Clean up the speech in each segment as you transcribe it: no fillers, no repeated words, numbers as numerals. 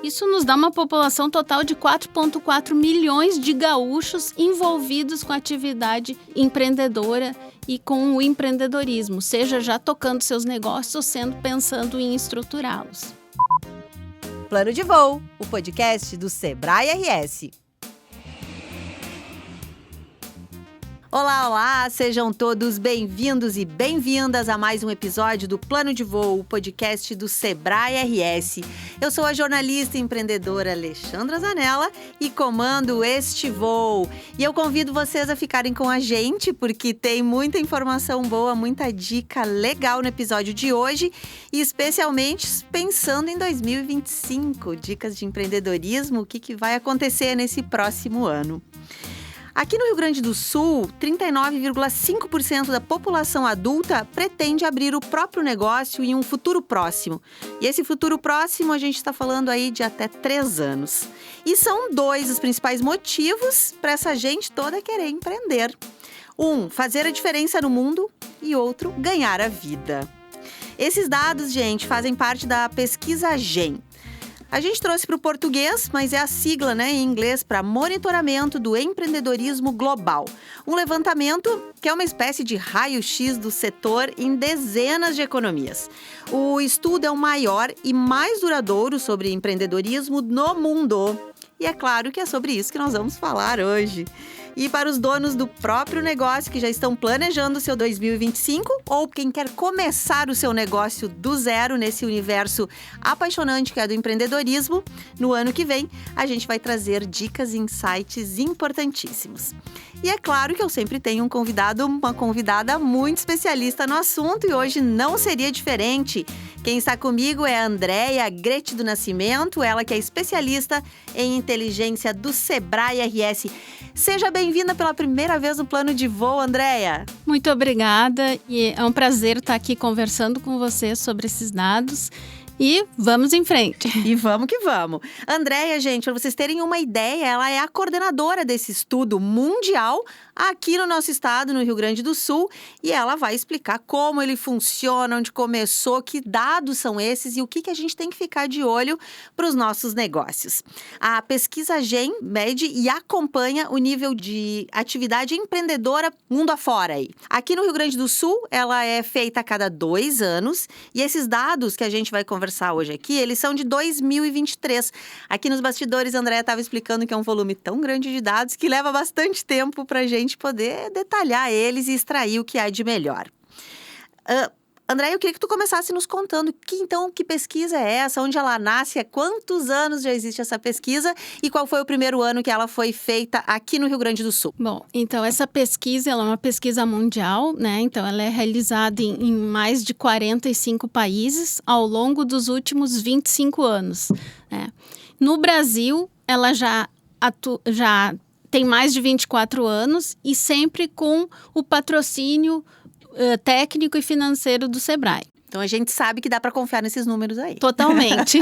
Isso nos dá uma população total de 4,4 milhões de gaúchos envolvidos com a atividade empreendedora e com o empreendedorismo, seja já tocando seus negócios ou pensando em estruturá-los. Plano de Voo, o podcast do Sebrae RS. Olá, olá! Sejam todos bem-vindos e bem-vindas a mais um episódio do Plano de Voo, o podcast do Sebrae RS. Eu sou a jornalista e empreendedora Alexandra Zanella e comando este voo. E eu convido vocês a ficarem com a gente, porque tem muita informação boa, muita dica legal no episódio de hoje, e especialmente pensando em 2025, dicas de empreendedorismo, o que vai acontecer nesse próximo ano. Aqui no Rio Grande do Sul, 39,5% da população adulta pretende abrir o próprio negócio em um futuro próximo. E esse futuro próximo a gente está falando aí de até 3 anos. E são 2 os principais motivos para essa gente toda querer empreender. 1, fazer a diferença no mundo, e outro, ganhar a vida. Esses dados, gente, fazem parte da pesquisa GEM. A gente trouxe para o português, mas é a sigla, em inglês, para Monitoramento do Empreendedorismo Global. Um levantamento que é uma espécie de raio-x do setor em dezenas de economias. O estudo é o maior e mais duradouro sobre empreendedorismo no mundo. E é claro que é sobre isso que nós vamos falar hoje. E para os donos do próprio negócio que já estão planejando o seu 2025 ou quem quer começar o seu negócio do zero nesse universo apaixonante que é do empreendedorismo, no ano que vem a gente vai trazer dicas e insights importantíssimos. E é claro que eu sempre tenho um convidado, uma convidada muito especialista no assunto e hoje não seria diferente. Quem está comigo é a Andréia Gretti do Nascimento, ela que é especialista em inteligência do Sebrae RS. Seja bem-vinda pela primeira vez no Plano de Voo, Andréia. Muito obrigada e é um prazer estar aqui conversando com você sobre esses dados. E vamos em frente. E vamos que vamos. Andréia, gente, para vocês terem uma ideia, ela é a coordenadora desse estudo mundial aqui no nosso estado, no Rio Grande do Sul, e ela vai explicar como ele funciona, onde começou, que dados são esses e o que a gente tem que ficar de olho para os nossos negócios. A pesquisa GEM mede e acompanha o nível de atividade empreendedora mundo afora aí. Aqui no Rio Grande do Sul, ela é feita a cada 2 anos e esses dados que a gente vai conversar hoje aqui, eles são de 2023. Aqui nos bastidores, a Andréia estava explicando que é um volume tão grande de dados que leva bastante tempo para a gente poder detalhar eles e extrair o que há de melhor. Andréia, eu queria que tu começasse nos contando que pesquisa é essa, onde ela nasce, há quantos anos já existe essa pesquisa e qual foi o primeiro ano que ela foi feita aqui no Rio Grande do Sul? Bom, então essa pesquisa ela é uma pesquisa mundial, Então ela é realizada em mais de 45 países ao longo dos últimos 25 anos. No Brasil, ela já tem mais de 24 anos e sempre com o patrocínio técnico e financeiro do Sebrae. Então a gente sabe que dá para confiar nesses números aí. Totalmente.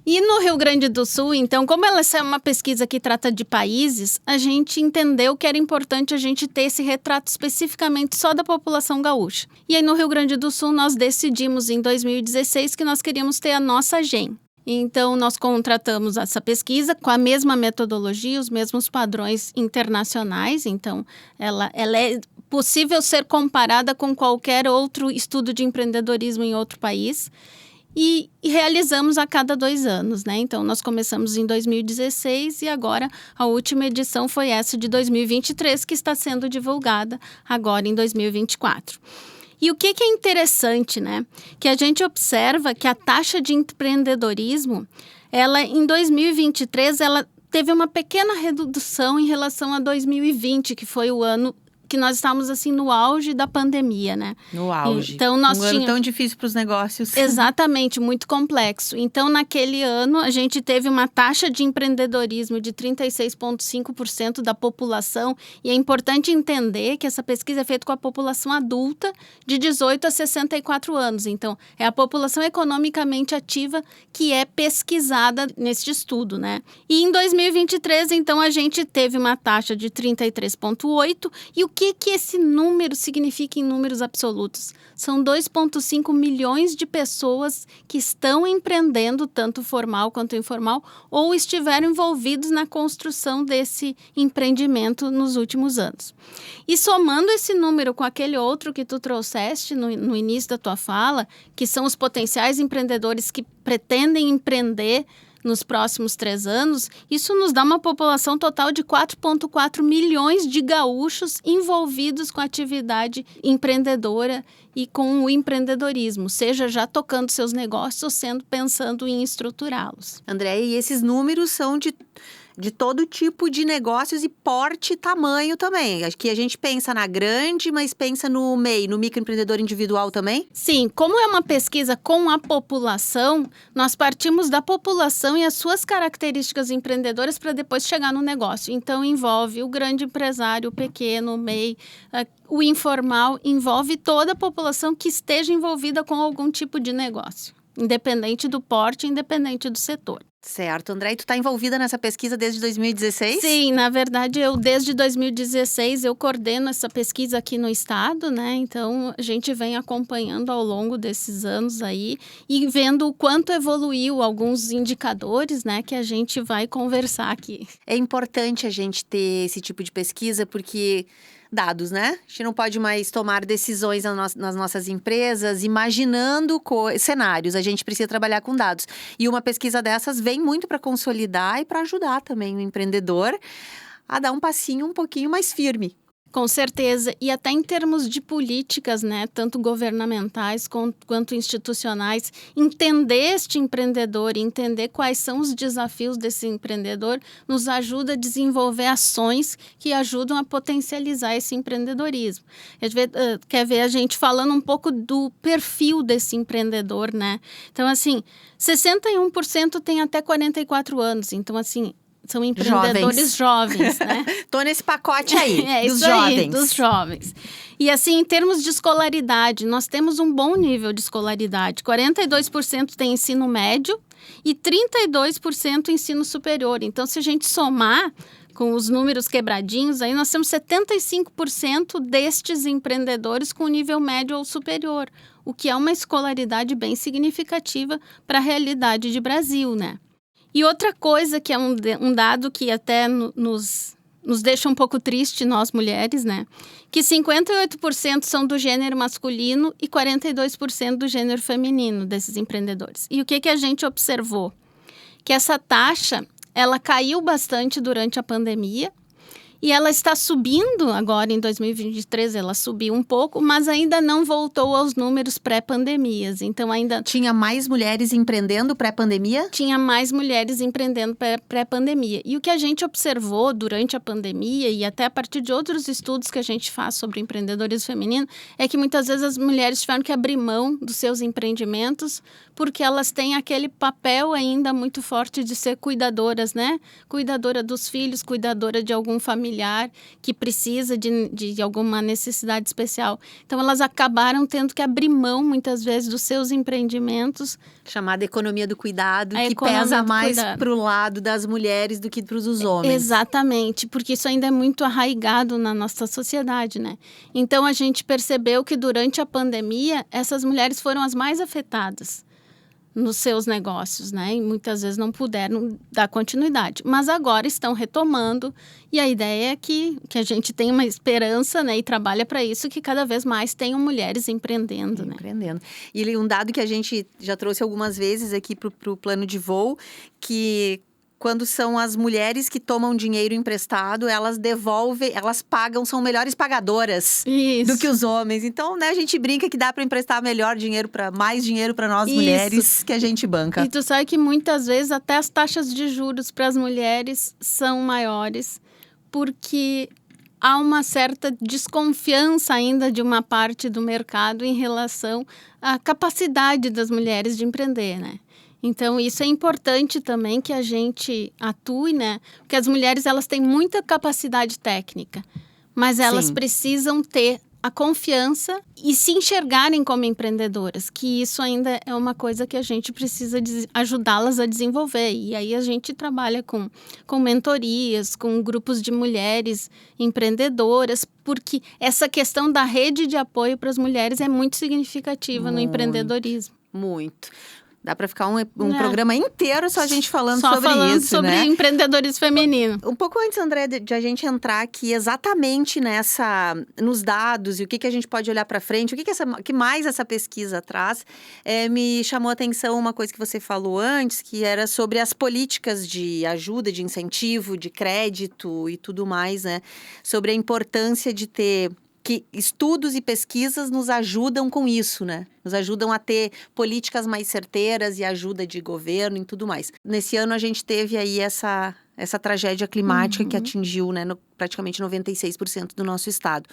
E no Rio Grande do Sul, então, como ela é uma pesquisa que trata de países, a gente entendeu que era importante a gente ter esse retrato especificamente só da população gaúcha. E aí no Rio Grande do Sul nós decidimos em 2016 que nós queríamos ter a nossa GEM. Então, nós contratamos essa pesquisa com a mesma metodologia, os mesmos padrões internacionais. Então, ela é possível ser comparada com qualquer outro estudo de empreendedorismo em outro país. E realizamos a cada 2 anos, Então, nós começamos em 2016 e agora a última edição foi essa de 2023, que está sendo divulgada agora em 2024. E o que é interessante, Que a gente observa que a taxa de empreendedorismo, ela em 2023, ela teve uma pequena redução em relação a 2020, que foi o ano que nós estávamos assim no auge da pandemia, No auge. Então, ano tão difícil para os negócios. Exatamente, muito complexo. Então, naquele ano, a gente teve uma taxa de empreendedorismo de 36,5% da população. E é importante entender que essa pesquisa é feita com a população adulta de 18 a 64 anos. Então, é a população economicamente ativa que é pesquisada neste estudo, E em 2023, então, a gente teve uma taxa de 33,8%. E o que esse número significa em números absolutos? São 2,5 milhões de pessoas que estão empreendendo, tanto formal quanto informal, ou estiveram envolvidos na construção desse empreendimento nos últimos anos. E somando esse número com aquele outro que tu trouxeste no início da tua fala, que são os potenciais empreendedores que pretendem empreender nos próximos 3 anos, isso nos dá uma população total de 4,4 milhões de gaúchos envolvidos com a atividade empreendedora e com o empreendedorismo, seja já tocando seus negócios ou pensando em estruturá-los. André, e esses números são de todo tipo de negócios e porte e tamanho também. Acho que a gente pensa na grande, mas pensa no MEI, no microempreendedor individual também? Sim, como é uma pesquisa com a população, nós partimos da população e as suas características empreendedoras para depois chegar no negócio. Então, envolve o grande empresário, o pequeno, o MEI, o informal, envolve toda a população que esteja envolvida com algum tipo de negócio, independente do porte, independente do setor. Certo, André, e tu está envolvida nessa pesquisa desde 2016? Sim, na verdade, desde 2016, eu coordeno essa pesquisa aqui no estado, né? Então, a gente vem acompanhando ao longo desses anos aí e vendo o quanto evoluiu alguns indicadores, né? Que a gente vai conversar aqui. É importante a gente ter esse tipo de pesquisa porque dados, né? A gente não pode mais tomar decisões nas nossas empresas imaginando cenários. A gente precisa trabalhar com dados. E uma pesquisa dessas vem muito para consolidar e para ajudar também o empreendedor a dar um passinho um pouquinho mais firme. Com certeza, e até em termos de políticas, né, tanto governamentais quanto institucionais, entender este empreendedor, entender quais são os desafios desse empreendedor, nos ajuda a desenvolver ações que ajudam a potencializar esse empreendedorismo. Quer ver a gente falando um pouco do perfil desse empreendedor, né? Então, assim, 61% tem até 44 anos, então, assim, são empreendedores jovens, né? Tô nesse pacote aí, dos isso jovens. Aí, dos jovens. E assim, em termos de escolaridade, nós temos um bom nível de escolaridade. 42% tem ensino médio e 32% ensino superior. Então, se a gente somar com os números quebradinhos, aí nós temos 75% destes empreendedores com nível médio ou superior, o que é uma escolaridade bem significativa para a realidade de Brasil, né? E outra coisa que é um dado que até nos deixa um pouco triste, nós mulheres, né? Que 58% são do gênero masculino e 42% do gênero feminino desses empreendedores. E o que a gente observou? Que essa taxa, ela caiu bastante durante a pandemia e ela está subindo agora em 2023, ela subiu um pouco, mas ainda não voltou aos números pré-pandemias. Então ainda... Tinha mais mulheres empreendendo pré-pandemia? Tinha mais mulheres empreendendo pré-pandemia. E o que a gente observou durante a pandemia e até a partir de outros estudos que a gente faz sobre empreendedorismo feminino é que muitas vezes as mulheres tiveram que abrir mão dos seus empreendimentos porque elas têm aquele papel ainda muito forte de ser cuidadoras, né? Cuidadora dos filhos, cuidadora de algum familiar que precisa de alguma necessidade especial. Então, elas acabaram tendo que abrir mão, muitas vezes, dos seus empreendimentos. Chamada economia do cuidado, que pesa mais para o lado das mulheres do que para os homens. Exatamente, porque isso ainda é muito arraigado na nossa sociedade, né? Então, a gente percebeu que durante a pandemia, essas mulheres foram as mais afetadas nos seus negócios, né? E muitas vezes não puderam dar continuidade. Mas agora estão retomando e a ideia é que a gente tenha uma esperança, né? E trabalha para isso, que cada vez mais tenham mulheres empreendendo, né? Empreendendo. E um dado que a gente já trouxe algumas vezes aqui para o plano de voo, que quando são as mulheres que tomam dinheiro emprestado, elas devolvem, elas pagam, são melhores pagadoras do que os homens. Então, né, a gente brinca que dá para emprestar mais dinheiro para nós mulheres que a gente banca. E tu sabe que muitas vezes até as taxas de juros para as mulheres são maiores, porque há uma certa desconfiança ainda de uma parte do mercado em relação à capacidade das mulheres de empreender, né? Então, isso é importante também que a gente atue, né? Porque as mulheres, elas têm muita capacidade técnica, mas elas precisam ter a confiança e se enxergarem como empreendedoras, que isso ainda é uma coisa que a gente precisa ajudá-las a desenvolver. E aí a gente trabalha com mentorias, com grupos de mulheres empreendedoras, porque essa questão da rede de apoio para as mulheres é muito significativa no empreendedorismo. Muito. Dá para ficar um programa inteiro só a gente falando sobre isso, sobre né? empreendedorismo feminino. Um pouco antes, André, de a gente entrar aqui exatamente nos dados e o que a gente pode olhar para frente, o que mais essa pesquisa traz, me chamou a atenção uma coisa que você falou antes, que era sobre as políticas de ajuda, de incentivo, de crédito e tudo mais, né? Sobre a importância de ter... que estudos e pesquisas nos ajudam com isso, né? Nos ajudam a ter políticas mais certeiras e ajuda de governo e tudo mais. Nesse ano a gente teve aí essa tragédia climática que atingiu, né, praticamente 96% do nosso estado.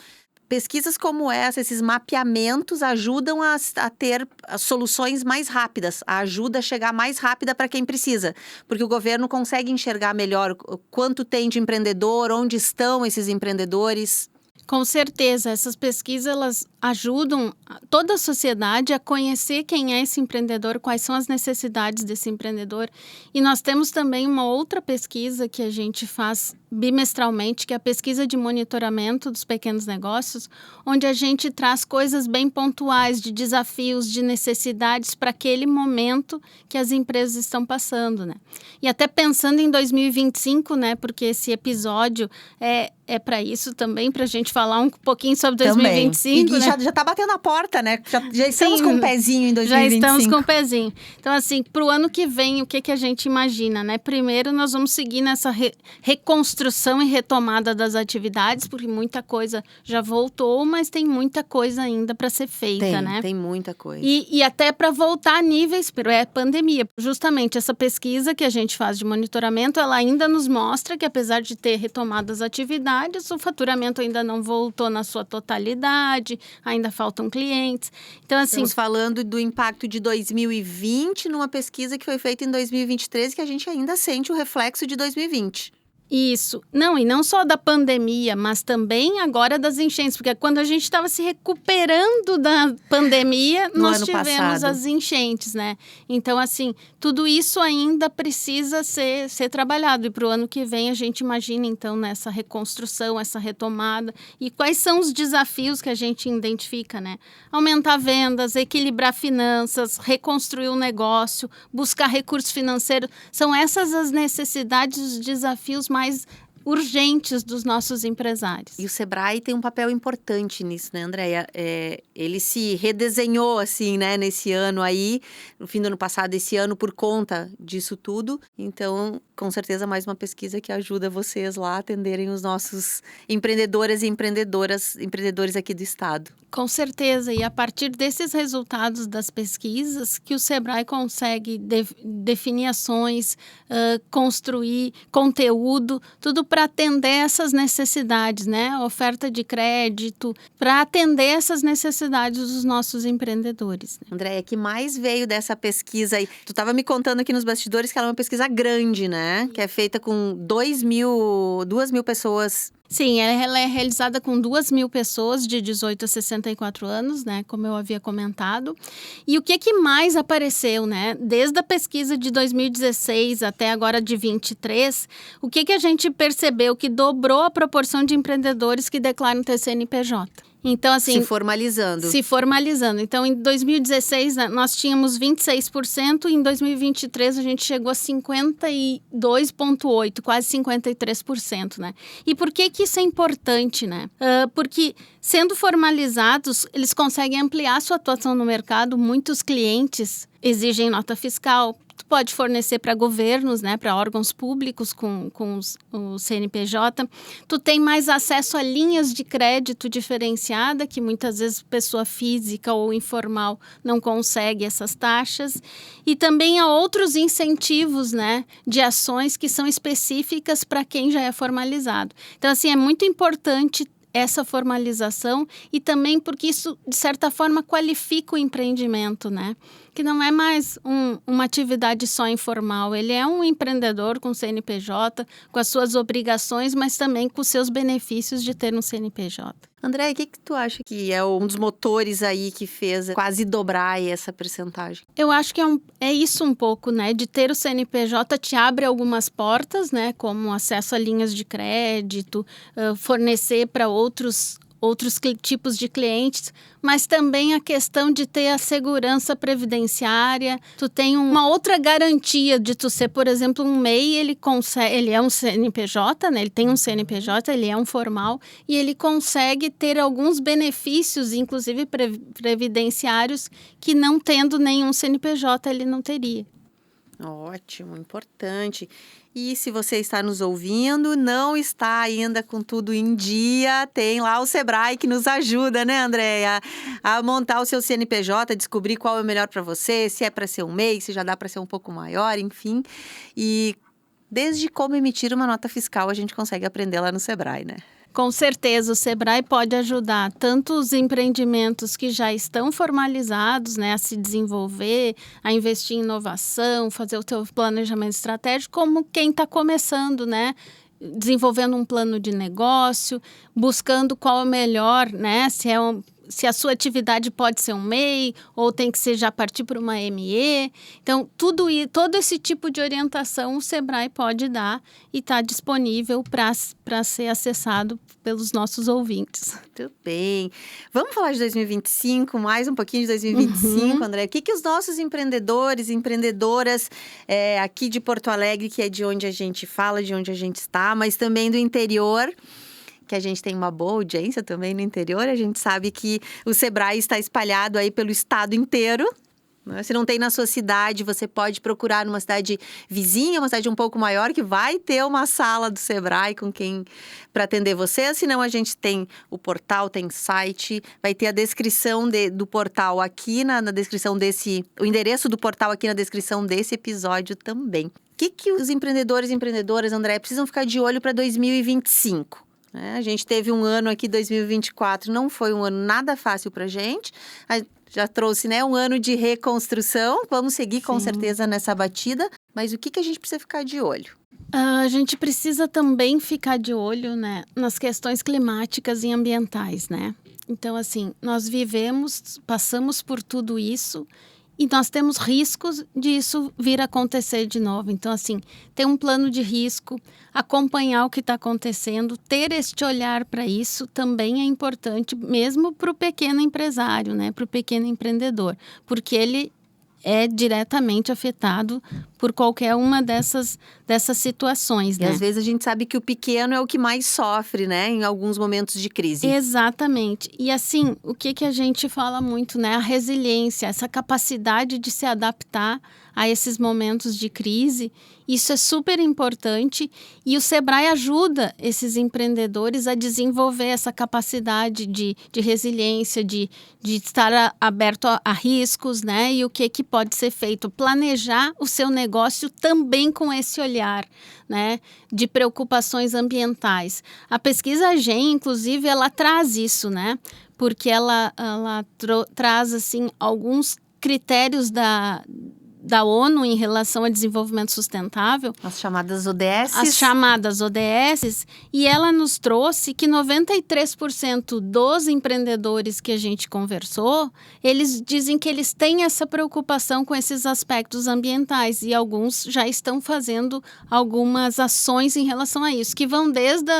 Pesquisas como essa, esses mapeamentos ajudam a ter as soluções mais rápidas, a ajuda a chegar mais rápida para quem precisa, porque o governo consegue enxergar melhor quanto tem de empreendedor, onde estão esses empreendedores. Com certeza, essas pesquisas elas ajudam toda a sociedade a conhecer quem é esse empreendedor, quais são as necessidades desse empreendedor. E nós temos também uma outra pesquisa que a gente faz bimestralmente, que é a pesquisa de monitoramento dos pequenos negócios, onde a gente traz coisas bem pontuais de desafios, de necessidades para aquele momento que as empresas estão passando, né? E até pensando em 2025, né? Porque esse episódio é para isso também, para a gente falar um pouquinho sobre 2025. Também. E né? já está batendo a porta, né? Já estamos com um pezinho em 2025. Já estamos com um pezinho. Então, assim, para o ano que vem, o que a gente imagina, né? Primeiro, nós vamos seguir nessa reconstrução e retomada das atividades, porque muita coisa já voltou, mas tem muita coisa ainda para ser feita, né? Tem muita coisa. E até para voltar a níveis pré-pandemia. Justamente essa pesquisa que a gente faz de monitoramento, ela ainda nos mostra que, apesar de ter retomado as atividades, o faturamento ainda não voltou na sua totalidade, ainda faltam clientes. Então, assim... Estamos falando do impacto de 2020 numa pesquisa que foi feita em 2023, que a gente ainda sente o reflexo de 2020. Isso. Não, e não só da pandemia, mas também agora das enchentes, porque quando a gente estava se recuperando da pandemia, nós tivemos as enchentes, né? Então, assim, tudo isso ainda precisa ser trabalhado. E para o ano que vem a gente imagina, então, nessa reconstrução, essa retomada. E quais são os desafios que a gente identifica, né? Aumentar vendas, equilibrar finanças, reconstruir o negócio, buscar recursos financeiros. São essas as necessidades, os desafios mais urgentes dos nossos empresários. E o Sebrae tem um papel importante nisso, né, Andréia? Ele se redesenhou, assim, né, nesse ano aí, no fim do ano passado, esse ano, por conta disso tudo. Então, com certeza, mais uma pesquisa que ajuda vocês lá a atenderem os nossos empreendedoras e empreendedores aqui do estado. Com certeza, e a partir desses resultados das pesquisas que o Sebrae consegue definir ações, construir conteúdo, tudo para atender essas necessidades, né? Oferta de crédito, para atender essas necessidades dos nossos empreendedores. Né? Andréia, o que mais veio dessa pesquisa aí? Tu estava me contando aqui nos bastidores que ela é uma pesquisa grande, né? Que é feita com 2.000 pessoas. Sim, ela é realizada com 2.000 pessoas de 18 a 64 anos, né? Como eu havia comentado. E o que mais apareceu, né? Desde a pesquisa de 2016 até agora de 23, o que a gente percebeu que dobrou a proporção de empreendedores que declaram ter CNPJ. Então, assim... Se formalizando. Então, em 2016, nós tínhamos 26%, e em 2023 a gente chegou a 52,8%, quase 53%, né? E por que isso é importante, né? Porque, sendo formalizados, eles conseguem ampliar sua atuação no mercado. Muitos clientes exigem nota fiscal. Tu pode fornecer para governos, né, para órgãos públicos com o CNPJ. Tu tem mais acesso a linhas de crédito diferenciada, que muitas vezes pessoa física ou informal não consegue essas taxas. E também há outros incentivos, né, de ações que são específicas para quem já é formalizado. Então, assim, é muito importante essa formalização e também porque isso, de certa forma, qualifica o empreendimento, né? que não é mais uma atividade só informal. Ele é um empreendedor com CNPJ, com as suas obrigações, mas também com os seus benefícios de ter um CNPJ. André, o que tu acha que é um dos motores aí que fez quase dobrar aí essa percentagem? Eu acho que é isso um pouco, né? De ter o CNPJ te abre algumas portas, né? Como acesso a linhas de crédito, fornecer para outros tipos de clientes, mas também a questão de ter a segurança previdenciária. Tu tem uma outra garantia de tu ser, por exemplo, um MEI, ele é um CNPJ, né? Ele tem um CNPJ, ele é um formal, e ele consegue ter alguns benefícios, inclusive previdenciários, que não tendo nenhum CNPJ ele não teria. Ótimo, importante. E se você está nos ouvindo, não está ainda com tudo em dia, tem lá o Sebrae que nos ajuda, né, Andréia? A montar o seu CNPJ, descobrir qual é o melhor para você, se é para ser um MEI, se já dá para ser um pouco maior, enfim. E desde como emitir uma nota fiscal, a gente consegue aprender lá no Sebrae, né? Com certeza, o Sebrae pode ajudar tanto os empreendimentos que já estão formalizados, né, a se desenvolver, a investir em inovação, fazer o teu planejamento estratégico, como quem está começando, né, desenvolvendo um plano de negócio, buscando qual é o melhor, né, se a sua atividade pode ser um MEI ou tem que ser já partir para uma ME. Então, todo esse tipo de orientação o Sebrae pode dar e está disponível para ser acessado pelos nossos ouvintes. Muito bem. Vamos falar de 2025, mais um pouquinho de 2025, André. O que os nossos empreendedores e empreendedoras aqui de Porto Alegre, que é de onde a gente fala, de onde a gente está, mas também do interior, que a gente tem uma boa audiência também no interior, a gente sabe que o Sebrae está espalhado aí pelo estado inteiro, né? Se não tem na sua cidade, você pode procurar numa cidade vizinha, uma cidade um pouco maior, que vai ter uma sala do Sebrae com quem para atender você. Senão a gente tem o portal, tem site, vai ter a descrição do portal aqui na descrição o endereço do portal aqui na descrição desse episódio também. O que os empreendedores e empreendedoras, André, precisam ficar de olho para 2025? A gente teve um ano aqui, 2024, não foi um ano nada fácil para a gente. Já trouxe, né, um ano de reconstrução. Vamos seguir com certeza nessa batida. Mas o que a gente precisa ficar de olho? A gente precisa também ficar de olho, né, nas questões climáticas e ambientais, né? Então, assim, nós passamos por tudo isso e nós temos riscos disso vir a acontecer de novo. Então, assim, ter um plano de risco, acompanhar o que está acontecendo, ter este olhar para isso também é importante, mesmo para o pequeno empresário, né? Para o pequeno empreendedor, porque ele é diretamente afetado por qualquer uma dessas situações, né? E às vezes a gente sabe que o pequeno é o que mais sofre, né? Em alguns momentos de crise. Exatamente. E assim, o que a gente fala muito, né? A resiliência, essa capacidade de se adaptar a esses momentos de crise, isso é super importante e o Sebrae ajuda esses empreendedores a desenvolver essa capacidade de resiliência, de estar aberto a riscos, né? E o que pode ser feito, planejar o seu negócio também com esse olhar, né? De preocupações ambientais. A pesquisa GEM, inclusive, ela traz isso, né? Porque ela traz, assim, alguns critérios da ONU em relação ao desenvolvimento sustentável. As chamadas ODS. As chamadas ODS. E ela nos trouxe que 93% dos empreendedores que a gente conversou, eles dizem que eles têm essa preocupação com esses aspectos ambientais. E alguns já estão fazendo algumas ações em relação a isso, que vão desde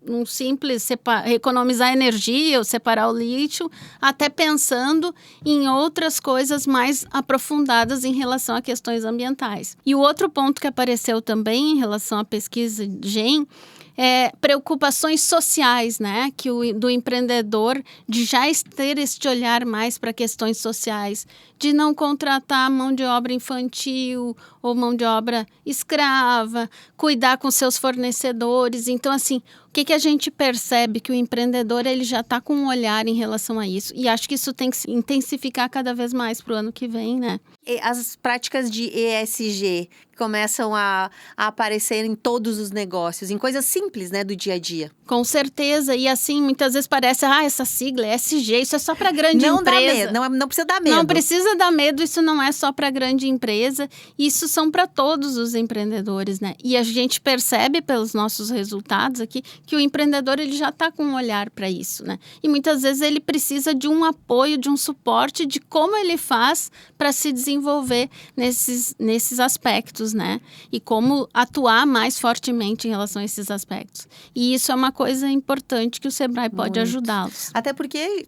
um simples economizar energia ou separar o lixo, até pensando em outras coisas mais aprofundadas em relação a questões ambientais. E o outro ponto que apareceu também em relação à pesquisa GEM é preocupações sociais, né? Do empreendedor, de já ter este olhar mais para questões sociais, de não contratar mão de obra infantil ou mão de obra escrava, cuidar com seus fornecedores. Então, assim, o que a gente percebe? Que o empreendedor ele já está com um olhar em relação a isso. E acho que isso tem que se intensificar cada vez mais para o ano que vem, né? E as práticas de ESG começam a aparecer em todos os negócios, em coisas simples, né, do dia a dia. Com certeza. E assim, muitas vezes parece, essa sigla é ESG, isso é só para grande não empresa. Dá medo, não precisa dar medo. Não precisa dar medo, isso não é só para grande empresa, isso são para todos os empreendedores, né? E a gente percebe pelos nossos resultados aqui que o empreendedor ele já está com um olhar para isso, né? E muitas vezes ele precisa de um apoio, de um suporte de como ele faz para se desenvolver nesses aspectos, né? E como atuar mais fortemente em relação a esses aspectos. E isso é uma coisa importante que o Sebrae pode ajudá-los. Até porque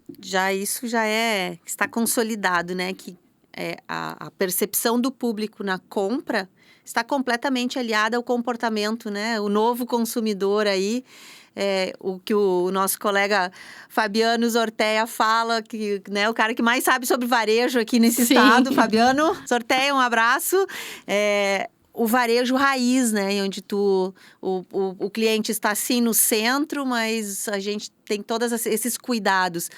isso já está consolidado, né? Que a percepção do público na compra está completamente aliada ao comportamento, né? O novo consumidor aí, o que o nosso colega Fabiano Zorteia fala, que, né, o cara que mais sabe sobre varejo aqui nesse estado. Fabiano Zorteia, um abraço. O varejo raiz, né? Onde o cliente está sim no centro, mas a gente tem todos esses cuidados.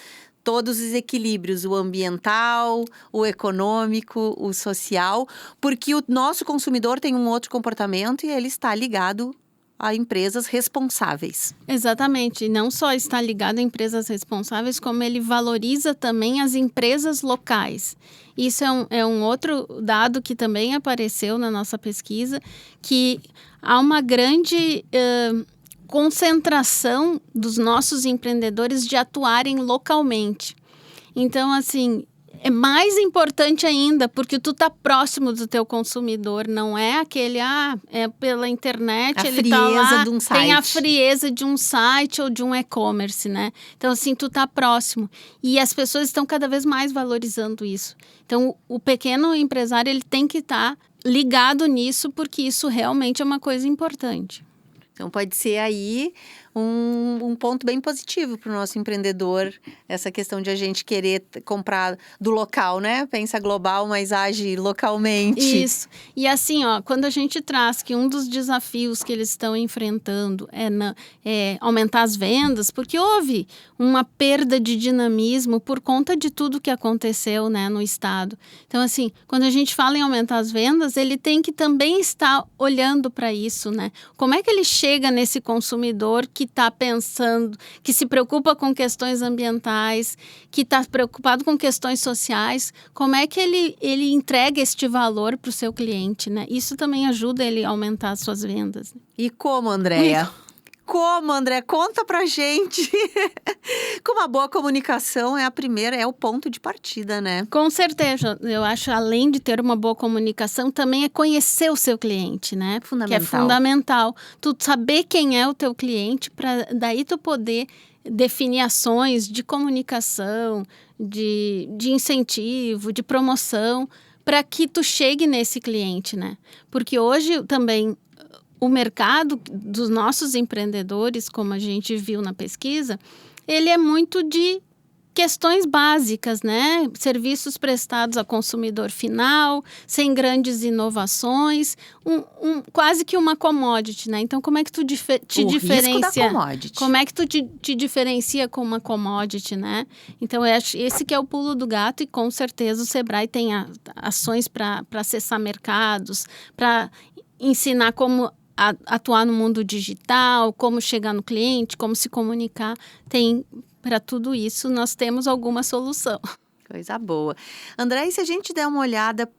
Todos os equilíbrios, o ambiental, o econômico, o social, porque o nosso consumidor tem um outro comportamento e ele está ligado a empresas responsáveis. Exatamente, e não só está ligado a empresas responsáveis, como ele valoriza também as empresas locais. Isso é um outro dado que também apareceu na nossa pesquisa, que há uma grande concentração dos nossos empreendedores de atuarem localmente. Então, assim, é mais importante ainda, porque tu tá próximo do teu consumidor, não é aquele, é pela internet, ele tá lá, de um site. Tem a frieza de um site ou de um e-commerce, né? Então, assim, tu tá próximo. E as pessoas estão cada vez mais valorizando isso. Então, o pequeno empresário, ele tem que estar ligado nisso, porque isso realmente é uma coisa importante. Então, pode ser aí um ponto bem positivo para o nosso empreendedor, essa questão de a gente querer comprar do local, né? Pensa global, mas age localmente. Isso. E assim, quando a gente traz que um dos desafios que eles estão enfrentando é aumentar as vendas, porque houve uma perda de dinamismo por conta de tudo que aconteceu, né, no estado. Então, assim, quando a gente fala em aumentar as vendas, ele tem que também estar olhando para isso, né? Como é que ele chega nesse consumidor que está pensando, que se preocupa com questões ambientais, que está preocupado com questões sociais, como é que ele entrega este valor para o seu cliente, né? Isso também ajuda ele a aumentar as suas vendas. E como, Andréia? Como, André? Conta pra gente. Como a boa comunicação é o ponto de partida, né? Com certeza. Eu acho, além de ter uma boa comunicação, também é conhecer o seu cliente, né? Fundamental. Que é fundamental. Tu saber quem é o teu cliente, para daí tu poder definir ações de comunicação, de incentivo, de promoção, para que tu chegue nesse cliente, né? Porque hoje também o mercado dos nossos empreendedores, como a gente viu na pesquisa, ele é muito de questões básicas, né? Serviços prestados ao consumidor final, sem grandes inovações, quase que uma commodity, né? Então, como é que tu te diferencia? Risco da commodity. Como é que tu te diferencia com uma commodity, né? Então, esse que é o pulo do gato e, com certeza, o Sebrae tem ações para acessar mercados, para ensinar como atuar no mundo digital, como chegar no cliente, como se comunicar. Para tudo isso, nós temos alguma solução. Coisa boa. André, e se a gente der uma olhada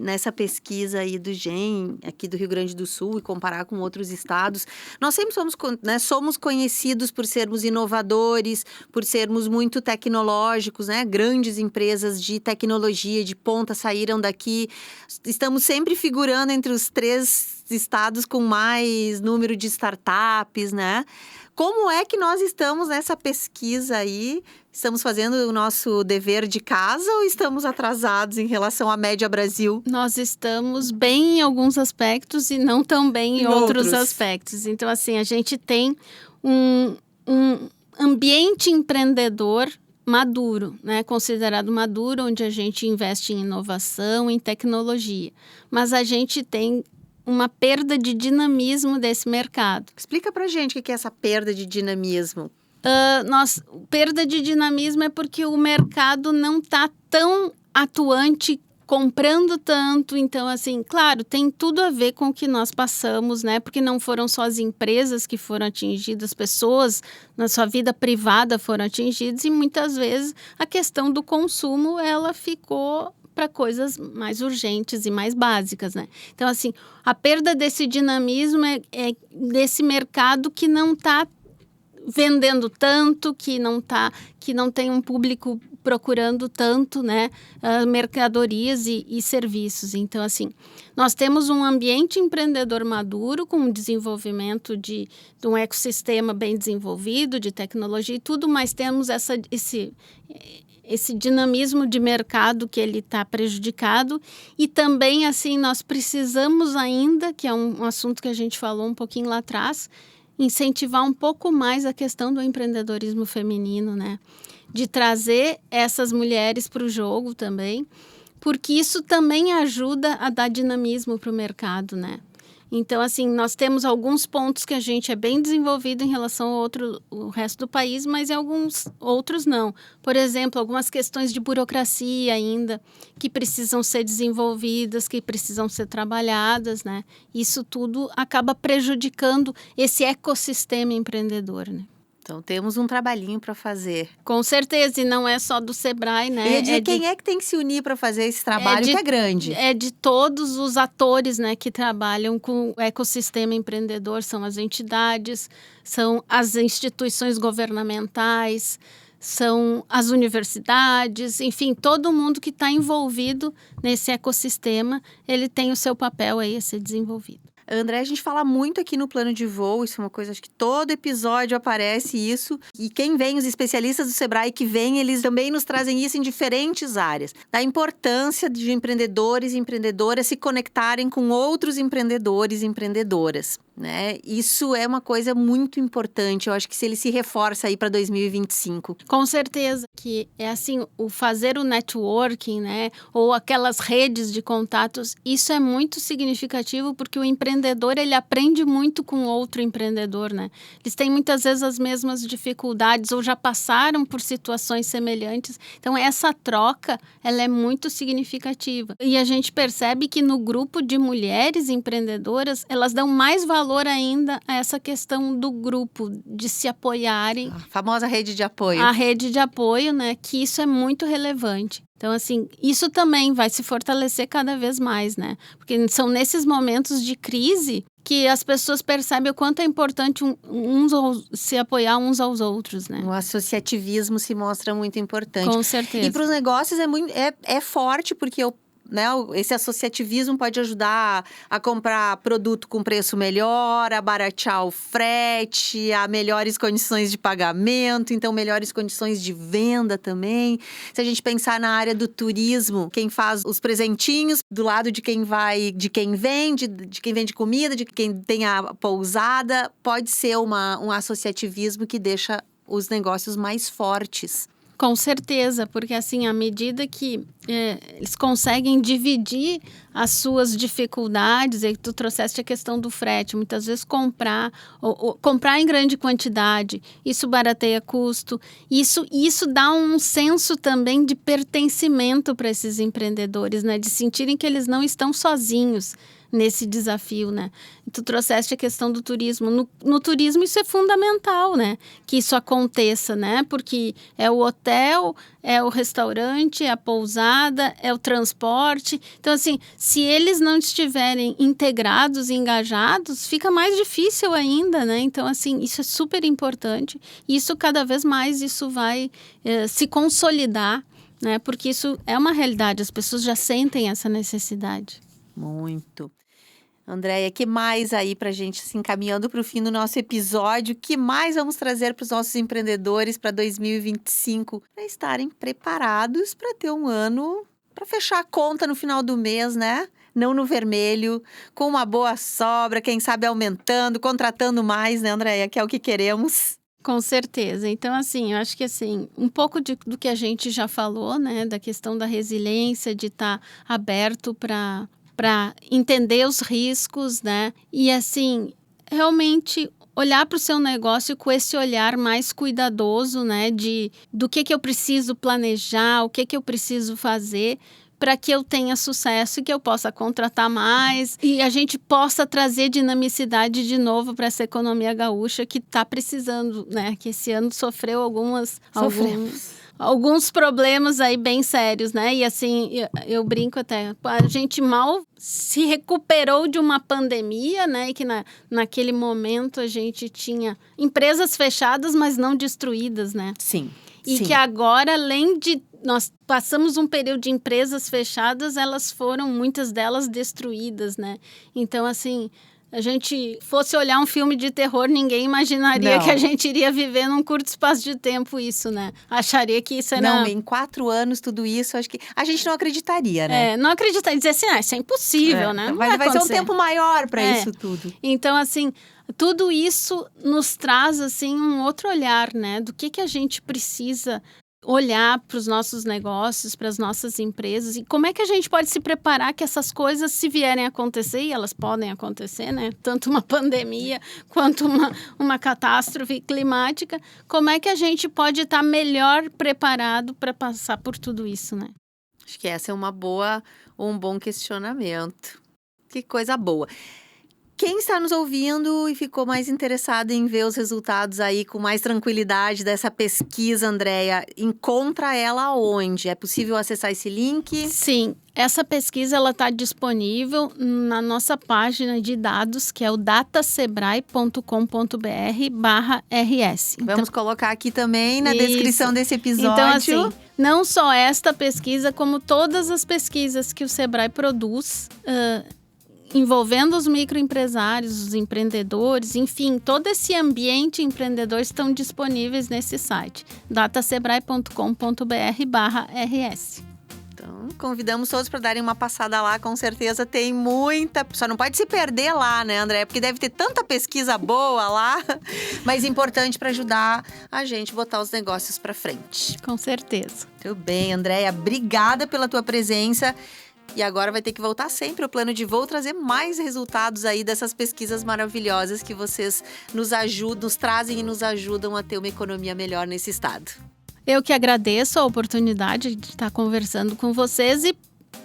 nessa pesquisa aí do GEM, aqui do Rio Grande do Sul, e comparar com outros estados, nós sempre somos conhecidos por sermos inovadores, por sermos muito tecnológicos, né? Grandes empresas de tecnologia de ponta saíram daqui. Estamos sempre figurando entre os 3 estados com mais número de startups, né? Como é que nós estamos nessa pesquisa aí? Estamos fazendo o nosso dever de casa ou estamos atrasados em relação à média Brasil? Nós estamos bem em alguns aspectos e não tão bem em outros aspectos. Então, assim, a gente tem um ambiente empreendedor maduro, né? Considerado maduro, onde a gente investe em inovação, em tecnologia. Mas a gente tem uma perda de dinamismo desse mercado. Explica pra gente o que é essa perda de dinamismo. Perda de dinamismo é porque o mercado não está tão atuante, comprando tanto. Então, assim, claro, tem tudo a ver com o que nós passamos, né? Porque não foram só as empresas que foram atingidas, pessoas na sua vida privada foram atingidas, e muitas vezes a questão do consumo, ela ficou para coisas mais urgentes e mais básicas, né? Então, assim, a perda desse dinamismo é desse mercado que não está vendendo tanto, que não tem um público procurando tanto, né, mercadorias e serviços. Então, assim, nós temos um ambiente empreendedor maduro, com o desenvolvimento de um ecossistema bem desenvolvido, de tecnologia e tudo, mas temos esse dinamismo de mercado que ele está prejudicado. E também, assim, nós precisamos ainda, que é um assunto que a gente falou um pouquinho lá atrás, incentivar um pouco mais a questão do empreendedorismo feminino, né? De trazer essas mulheres para o jogo também, porque isso também ajuda a dar dinamismo para o mercado, né? Então, assim, nós temos alguns pontos que a gente é bem desenvolvido em relação ao resto do país, mas em alguns outros não. Por exemplo, algumas questões de burocracia ainda, que precisam ser desenvolvidas, que precisam ser trabalhadas, né? Isso tudo acaba prejudicando esse ecossistema empreendedor, né? Então, temos um trabalhinho para fazer. Com certeza, e não é só do Sebrae, né? Quem é que tem que se unir para fazer esse trabalho que é grande? É de todos os atores, né, que trabalham com o ecossistema empreendedor, são as entidades, são as instituições governamentais, são as universidades, enfim, todo mundo que está envolvido nesse ecossistema, ele tem o seu papel aí a ser desenvolvido. André, a gente fala muito aqui no Plano de Voo, isso é uma coisa, acho que todo episódio aparece isso. E quem vem, os especialistas do Sebrae que vêm, eles também nos trazem isso em diferentes áreas. Da importância de empreendedores e empreendedoras se conectarem com outros empreendedores e empreendedoras, né? Isso é uma coisa muito importante, eu acho que se ele se reforça aí para 2025. Com certeza, que é assim, o fazer o networking, né, ou aquelas redes de contatos, isso é muito significativo, porque o empreendedor, ele aprende muito com outro empreendedor, né? Eles têm muitas vezes as mesmas dificuldades ou já passaram por situações semelhantes. Então, essa troca, ela é muito significativa. E a gente percebe que no grupo de mulheres empreendedoras, elas dão mais valor ainda a essa questão do grupo, de se apoiarem. A famosa rede de apoio. A rede de apoio, né? Que isso é muito relevante. Então, assim, isso também vai se fortalecer cada vez mais, né? Porque são nesses momentos de crise que as pessoas percebem o quanto é importante se apoiar uns aos outros, né? O associativismo se mostra muito importante. Com certeza. E para os negócios é forte, porque esse associativismo pode ajudar a comprar produto com preço melhor, a baratear o frete, a melhores condições de pagamento, então melhores condições de venda também. Se a gente pensar na área do turismo, quem faz os presentinhos do lado de quem vende, de quem vende comida, de quem tem a pousada, pode ser um associativismo que deixa os negócios mais fortes. Com certeza, porque assim, à medida que eles conseguem dividir as suas dificuldades, e tu trouxeste a questão do frete, muitas vezes comprar em grande quantidade, isso barateia custo, isso dá um senso também de pertencimento para esses empreendedores, né? De sentirem que eles não estão sozinhos nesse desafio, né? Tu trouxeste a questão do turismo. No turismo isso é fundamental, né? Que isso aconteça, né? Porque é o hotel, é o restaurante, é a pousada, é o transporte. Então, assim, se eles não estiverem integrados e engajados, fica mais difícil ainda, né? Então, assim, isso é super importante. E isso, cada vez mais, isso vai se consolidar, né? Porque isso é uma realidade, as pessoas já sentem essa necessidade. Muito. Andréia, que mais aí para a gente se encaminhando para o fim do nosso episódio? Que mais vamos trazer para os nossos empreendedores para 2025? Para estarem preparados para ter um ano, para fechar a conta no final do mês, né? Não no vermelho, com uma boa sobra, quem sabe aumentando, contratando mais, né, Andréia? Que é o que queremos. Com certeza. Então, assim, eu acho que assim, um pouco do que a gente já falou, né? Da questão da resiliência, de estar aberto para para entender os riscos, né? E assim, realmente olhar para o seu negócio com esse olhar mais cuidadoso, né? Do que eu preciso planejar, o que eu preciso fazer para que eu tenha sucesso e que eu possa contratar mais e a gente possa trazer dinamicidade de novo para essa economia gaúcha que está precisando, né? Que esse ano sofreu alguns problemas aí bem sérios, né? E assim, eu brinco até, a gente mal se recuperou de uma pandemia, né? E que naquele momento a gente tinha empresas fechadas, mas não destruídas, né? Sim. E que agora, além de nós passamos um período de empresas fechadas, elas foram, muitas delas, destruídas, né? Então, assim, a gente fosse olhar um filme de terror, ninguém imaginaria que a gente iria viver num curto espaço de tempo isso, né? Acharia que isso era... Não, em 4 anos, tudo isso, acho que a gente não acreditaria, né? Não acreditaria, dizer assim, isso é impossível, né? Não vai ser um tempo maior para isso tudo. Então, assim, tudo isso nos traz, assim, um outro olhar, né? Do que a gente precisa olhar para os nossos negócios, para as nossas empresas e como é que a gente pode se preparar que essas coisas, se vierem a acontecer, e elas podem acontecer, né? Tanto uma pandemia quanto uma catástrofe climática, como é que a gente pode estar melhor preparado para passar por tudo isso, né? Acho que essa é um bom questionamento. Que coisa boa. Quem está nos ouvindo e ficou mais interessado em ver os resultados aí com mais tranquilidade dessa pesquisa, Andréia, encontra ela onde? É possível acessar esse link? Sim, essa pesquisa ela está disponível na nossa página de dados, que é o datasebrae.com.br/RS. Vamos colocar aqui também na descrição desse episódio. Então, assim, não só esta pesquisa, como todas as pesquisas que o Sebrae produz, envolvendo os microempresários, os empreendedores, enfim, todo esse ambiente empreendedor estão disponíveis nesse site, datasebrae.com.br/RS. Então, convidamos todos para darem uma passada lá, com certeza tem muita... Só não pode se perder lá, né, André? Porque deve ter tanta pesquisa boa lá, mas importante para ajudar a gente a botar os negócios para frente. Com certeza. Muito bem, Andréia, obrigada pela tua presença. E agora vai ter que voltar sempre o Plano de Voo, trazer mais resultados aí dessas pesquisas maravilhosas que vocês nos trazem e nos ajudam a ter uma economia melhor nesse estado. Eu que agradeço a oportunidade de estar conversando com vocês e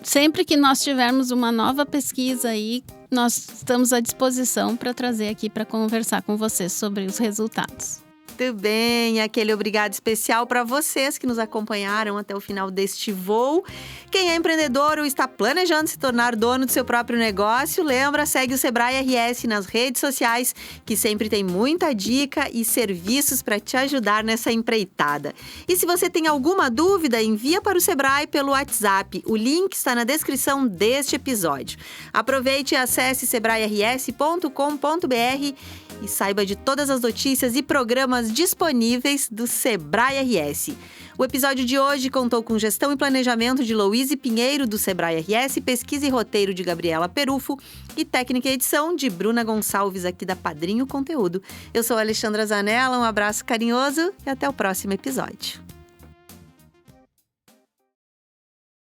sempre que nós tivermos uma nova pesquisa aí, nós estamos à disposição para trazer aqui para conversar com vocês sobre os resultados. Muito bem, aquele obrigado especial para vocês que nos acompanharam até o final deste voo. Quem é empreendedor ou está planejando se tornar dono do seu próprio negócio, lembra, segue o Sebrae RS nas redes sociais, que sempre tem muita dica e serviços para te ajudar nessa empreitada. E se você tem alguma dúvida, envia para o Sebrae pelo WhatsApp. O link está na descrição deste episódio. Aproveite e acesse sebrae-rs.com.br e saiba de todas as notícias e programas disponíveis do Sebrae RS. O episódio de hoje contou com gestão e planejamento de Louise Pinheiro, do Sebrae RS, pesquisa e roteiro de Gabriela Perufo e técnica e edição de Bruna Gonçalves, aqui da Padrinho Conteúdo. Eu sou a Alexandra Zanella, um abraço carinhoso e até o próximo episódio.